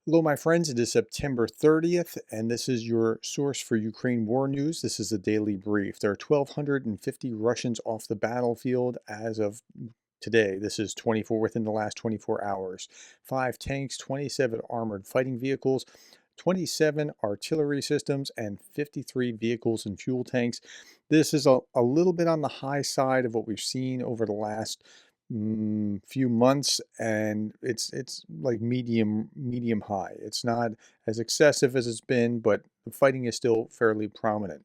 Hello, my friends. It is September 30th, and this is your source for Ukraine war news. This is a daily brief. There are 1,250 Russians off the battlefield as of today. This is 24 within the last 24 hours. 5 tanks, 27 armored fighting vehicles, 27 artillery systems, and 53 vehicles and fuel tanks. This is a little bit on the high side of what we've seen over the last few months, and it's like medium high. It's not as excessive as it's been, but the fighting is still fairly prominent.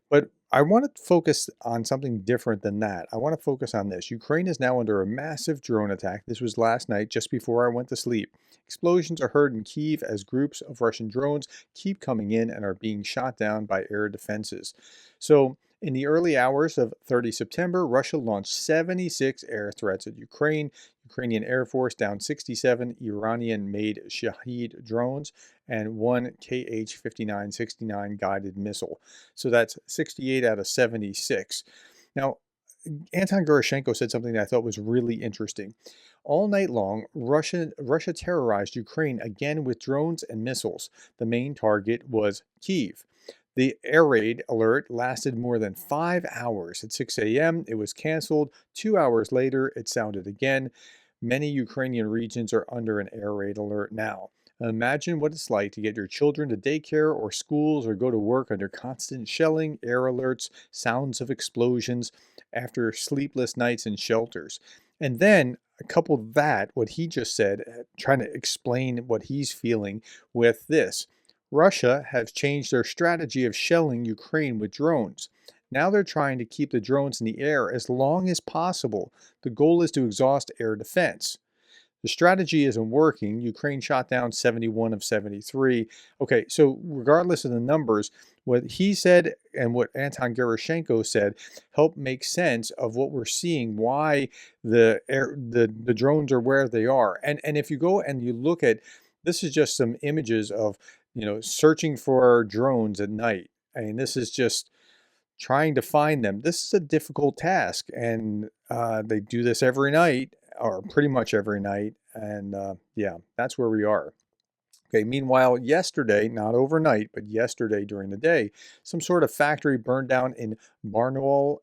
But I want to focus on something different than that. I want to focus on this. Ukraine is now under a massive drone attack. This was last night, just before I went to sleep. Explosions are heard in Kyiv as groups of Russian drones keep coming in and are being shot down by air defenses. So, in the early hours of 30 September, Russia launched 76 air threats at Ukraine. Ukrainian Air Force down 67 Iranian-made Shahed drones and one Kh-5969 guided missile. So that's 68 out of 76. Now, Anton Gerashenko said something that I thought was really interesting. All night long, Russia terrorized Ukraine again with drones and missiles. The main target was Kyiv. The air raid alert lasted more than 5 hours. At 6 a.m., it was canceled. 2 hours later, it sounded again. Many Ukrainian regions are under an air raid alert now. Imagine what it's like to get your children to daycare or schools or go to work under constant shelling, air alerts, sounds of explosions, after sleepless nights in shelters. And then couple that, what he just said, trying to explain what he's feeling with this. Russia has changed their strategy of shelling Ukraine with drones. Now they're trying to keep the drones in the air as long as possible. The goal is to exhaust air defense. The strategy isn't working. Ukraine shot down 71 of 73. Okay, so regardless of the numbers, what he said and what Anton Gerashenko said help make sense of what we're seeing, why the drones are where they are. And if you go and you look at, this is just some images of, searching for drones at night. I mean, this is just trying to find them. This is a difficult task, and they do this every night, or pretty much every night. And yeah, that's where we are. Okay, meanwhile, yesterday, not overnight, but yesterday during the day, some sort of factory burned down in Barnaul.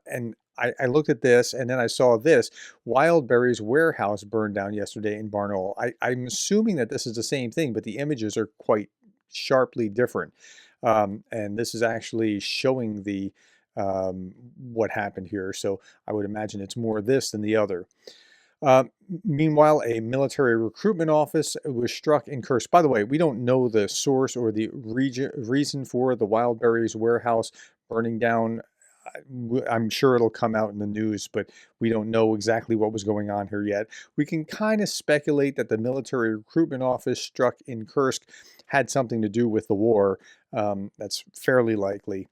And I looked at this and then I saw this. Wildberry's warehouse burned down yesterday in Barnaul. I'm assuming that this is the same thing, but the images are quite sharply different. And this is actually showing the what happened here. So I would imagine it's more this than the other. Uh, Meanwhile, a military recruitment office was struck in Kursk. By the way, we don't know the source or the reason for the Wildberries warehouse burning down. I'm sure it'll come out in the news, but we don't know exactly what was going on here yet. We can kind of speculate that the military recruitment office struck in Kursk had something to do with the war. That's fairly likely.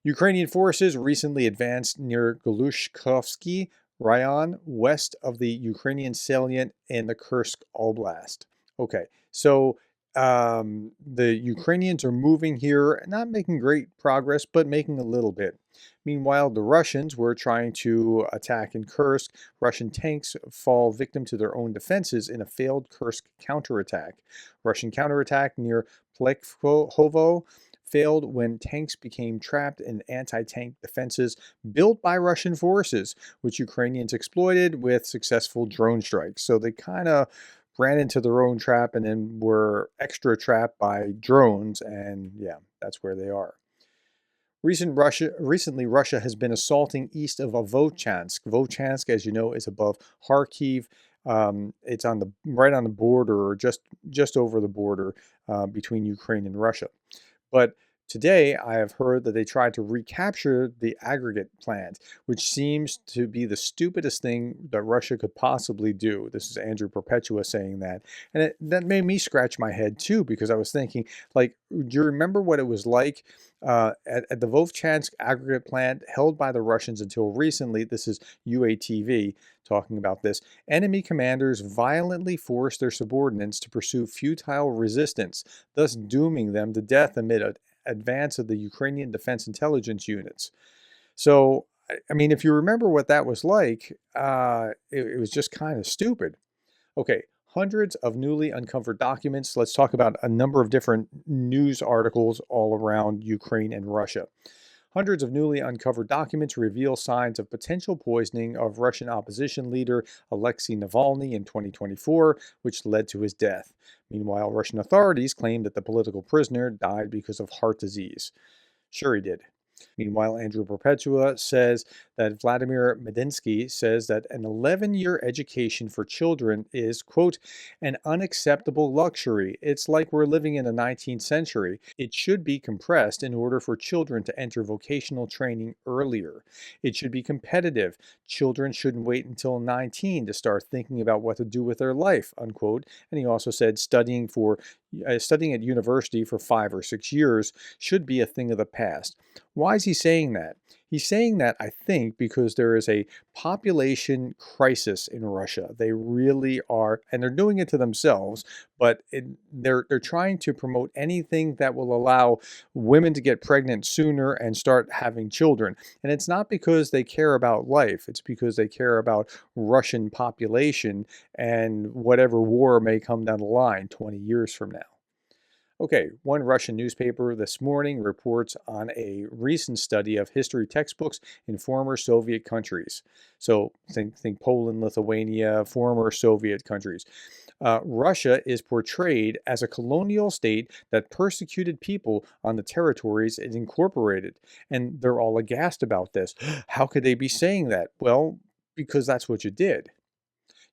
Ukrainian forces recently advanced near Glushkovsky Raion, west of the Ukrainian salient in the Kursk Oblast. Okay, so the Ukrainians are moving here, not making great progress, but making a little bit. Meanwhile, the Russians were trying to attack in Kursk. Russian tanks fall victim to their own defenses in a failed Kursk counterattack. Russian counterattack near Plekhovo failed when tanks became trapped in anti-tank defenses built by Russian forces, which Ukrainians exploited with successful drone strikes. So they kind of ran into their own trap and then were extra trapped by drones, and yeah, that's where they are. Recently, Russia has been assaulting east of Volchansk. Volchansk, as you know, is above Kharkiv. It's on the right on the border, or just over the border between Ukraine and Russia. But today, I have heard that they tried to recapture the aggregate plant, which seems to be the stupidest thing that Russia could possibly do. This is Andrew Perpetua saying that. And that made me scratch my head too, because I was thinking, like, do you remember what it was like at the Volchansk aggregate plant held by the Russians until recently? This is UATV talking about this. Enemy commanders violently forced their subordinates to pursue futile resistance, thus dooming them to death amid an advance of the Ukrainian Defense Intelligence units. So, I mean, if you remember what that was like, it was just kind of stupid. Okay, Hundreds of newly uncovered documents. Let's talk about a number of different news articles all around Ukraine and Russia. Hundreds of newly uncovered documents reveal signs of potential poisoning of Russian opposition leader Alexei Navalny in 2024, which led to his death. Meanwhile, Russian authorities claim that the political prisoner died because of heart disease. Sure, he did. Meanwhile, Andrew Perpetua says that Vladimir Medinsky says that an 11-year education for children is, quote, an unacceptable luxury. It's like we're living in the 19th century. It should be compressed in order for children to enter vocational training earlier. It should be competitive. Children shouldn't wait until 19 to start thinking about what to do with their life, unquote. And he also said studying at university for 5 or 6 years should be a thing of the past. Why is he saying that? He's saying that, I think, because there is a population crisis in Russia. They really are, and they're doing it to themselves, but they're trying to promote anything that will allow women to get pregnant sooner and start having children. And it's not because they care about life, it's because they care about Russian population and whatever war may come down the line 20 years from now. Okay, one Russian newspaper this morning reports on a recent study of history textbooks in former Soviet countries. So think Poland, Lithuania, former Soviet countries. Russia is portrayed as a colonial state that persecuted people on the territories it incorporated. And they're all aghast about this. How could they be saying that? Well, because that's what you did.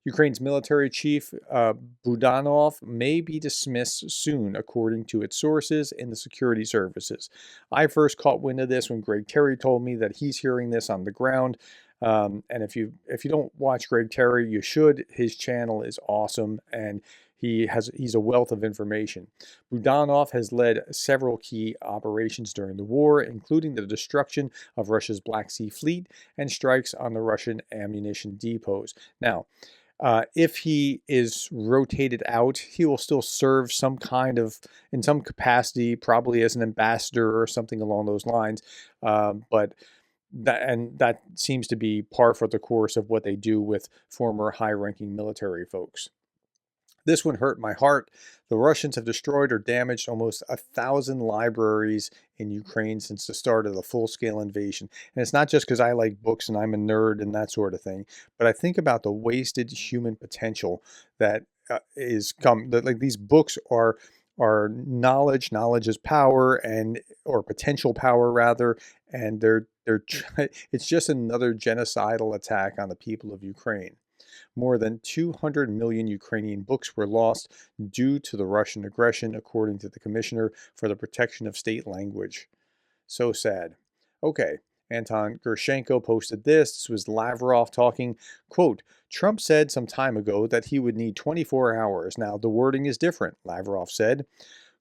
Ukraine's military chief, Budanov, may be dismissed soon, according to its sources in the security services. I first caught wind of this when Greg Terry told me that he's hearing this on the ground. And if you don't watch Greg Terry, you should. His channel is awesome, and he's a wealth of information. Budanov has led several key operations during the war, including the destruction of Russia's Black Sea Fleet and strikes on the Russian ammunition depots. Now, if he is rotated out, he will still serve in some capacity, probably as an ambassador or something along those lines. But that seems to be par for the course of what they do with former high-ranking military folks. This one hurt my heart. The Russians have destroyed or damaged almost 1,000 libraries in Ukraine since the start of the full-scale invasion. And it's not just because I like books and I'm a nerd and that sort of thing, but I think about the wasted human potential that like these books are knowledge. Knowledge is power, or potential power rather, and it's just another genocidal attack on the people of Ukraine. More than 200 million Ukrainian books were lost due to the Russian aggression, according to the Commissioner for the Protection of State Language. So sad. Okay, Anton Gershenko posted this. This was Lavarov talking. Quote, Trump said some time ago that he would need 24 hours. Now, the wording is different, Lavarov said.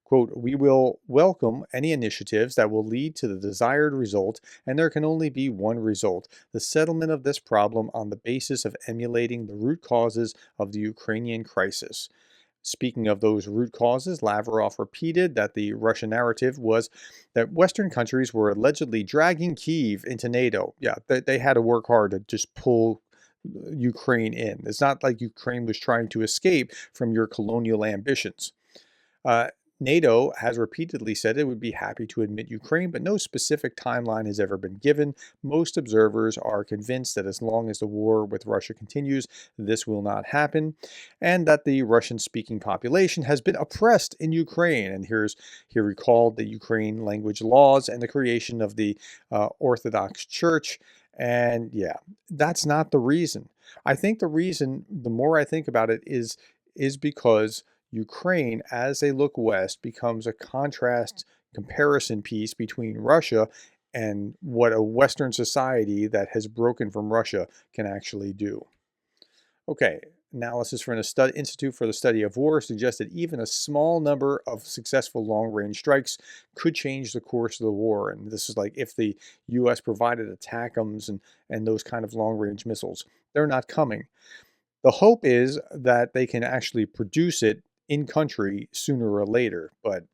Quote, we will welcome any initiatives that will lead to the desired result, and there can only be one result, the settlement of this problem on the basis of emulating the root causes of the Ukrainian crisis. Speaking of those root causes, Lavrov repeated that the Russian narrative was that Western countries were allegedly dragging Kyiv into NATO. Yeah, they had to work hard to just pull Ukraine in. It's not like Ukraine was trying to escape from your colonial ambitions. NATO has repeatedly said it would be happy to admit Ukraine, but no specific timeline has ever been given. Most observers are convinced that as long as the war with Russia continues, this will not happen, and that the Russian-speaking population has been oppressed in Ukraine. And he recalled the Ukraine language laws and the creation of the Orthodox Church. And yeah, that's not the reason. I think the reason, the more I think about it, is because Ukraine, as they look west, becomes a contrast comparison piece between Russia and what a Western society that has broken from Russia can actually do. Okay, analysis from the Institute for the Study of War suggested even a small number of successful long-range strikes could change the course of the war. And this is like if the U.S. provided ATACMS and those kind of long-range missiles. They're not coming. The hope is that they can actually produce it in country sooner or later, but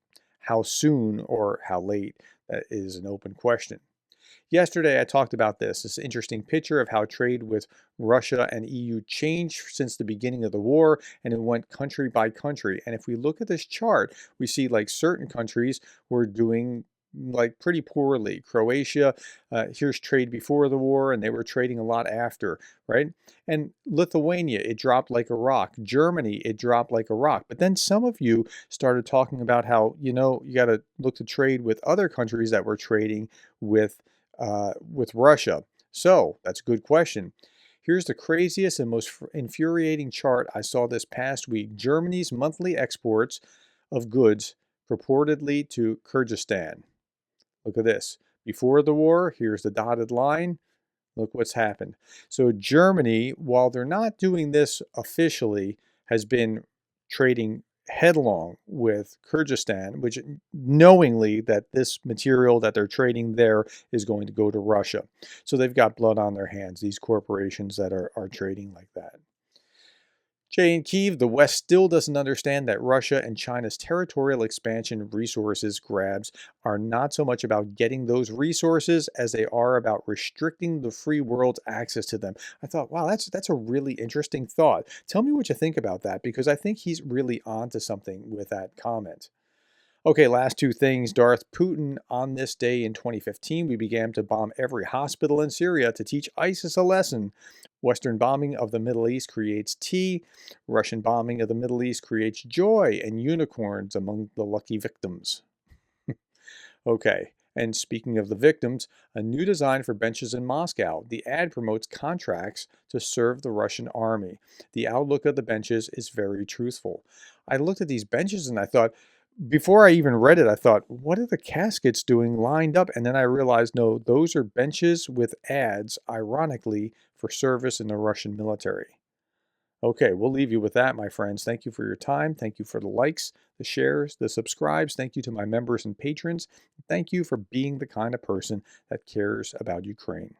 how soon or how late, that is an open question. Yesterday, I talked about this interesting picture of how trade with Russia and EU changed since the beginning of the war, and it went country by country. And if we look at this chart, we see like certain countries were doing like pretty poorly. Croatia, here's trade before the war, and they were trading a lot after, right? And Lithuania, it dropped like a rock. Germany, it dropped like a rock. But then some of you started talking about how, you got to look to trade with other countries that were trading with Russia. So that's a good question. Here's the craziest and most infuriating chart I saw this past week. Germany's monthly exports of goods purportedly to Kyrgyzstan. Look at this. Before the war, here's the dotted line. Look what's happened. So Germany, while they're not doing this officially, has been trading headlong with Kyrgyzstan, which knowingly that this material that they're trading there is going to go to Russia. So they've got blood on their hands, these corporations that are trading like that. Jay, in Kyiv, the West still doesn't understand that Russia and China's territorial expansion resources grabs are not so much about getting those resources as they are about restricting the free world's access to them. I thought, wow, that's a really interesting thought. Tell me what you think about that, because I think he's really onto something with that comment. Okay, last two things. Darth Putin, on this day in 2015, we began to bomb every hospital in Syria to teach ISIS a lesson. Western bombing of the Middle East creates tea. Russian bombing of the Middle East creates joy and unicorns among the lucky victims. Okay, and speaking of the victims, a new design for benches in Moscow. The ad promotes contracts to serve the Russian army. The outlook of the benches is very truthful. I looked at these benches and I thought, before I even read it, I thought, what are the caskets doing lined up? And then I realized, no, those are benches with ads, ironically, for service in the Russian military. Okay, we'll leave you with that, my friends. Thank you for your time. Thank you for the likes, the shares, the subscribes. Thank you to my members and patrons. Thank you for being the kind of person that cares about Ukraine.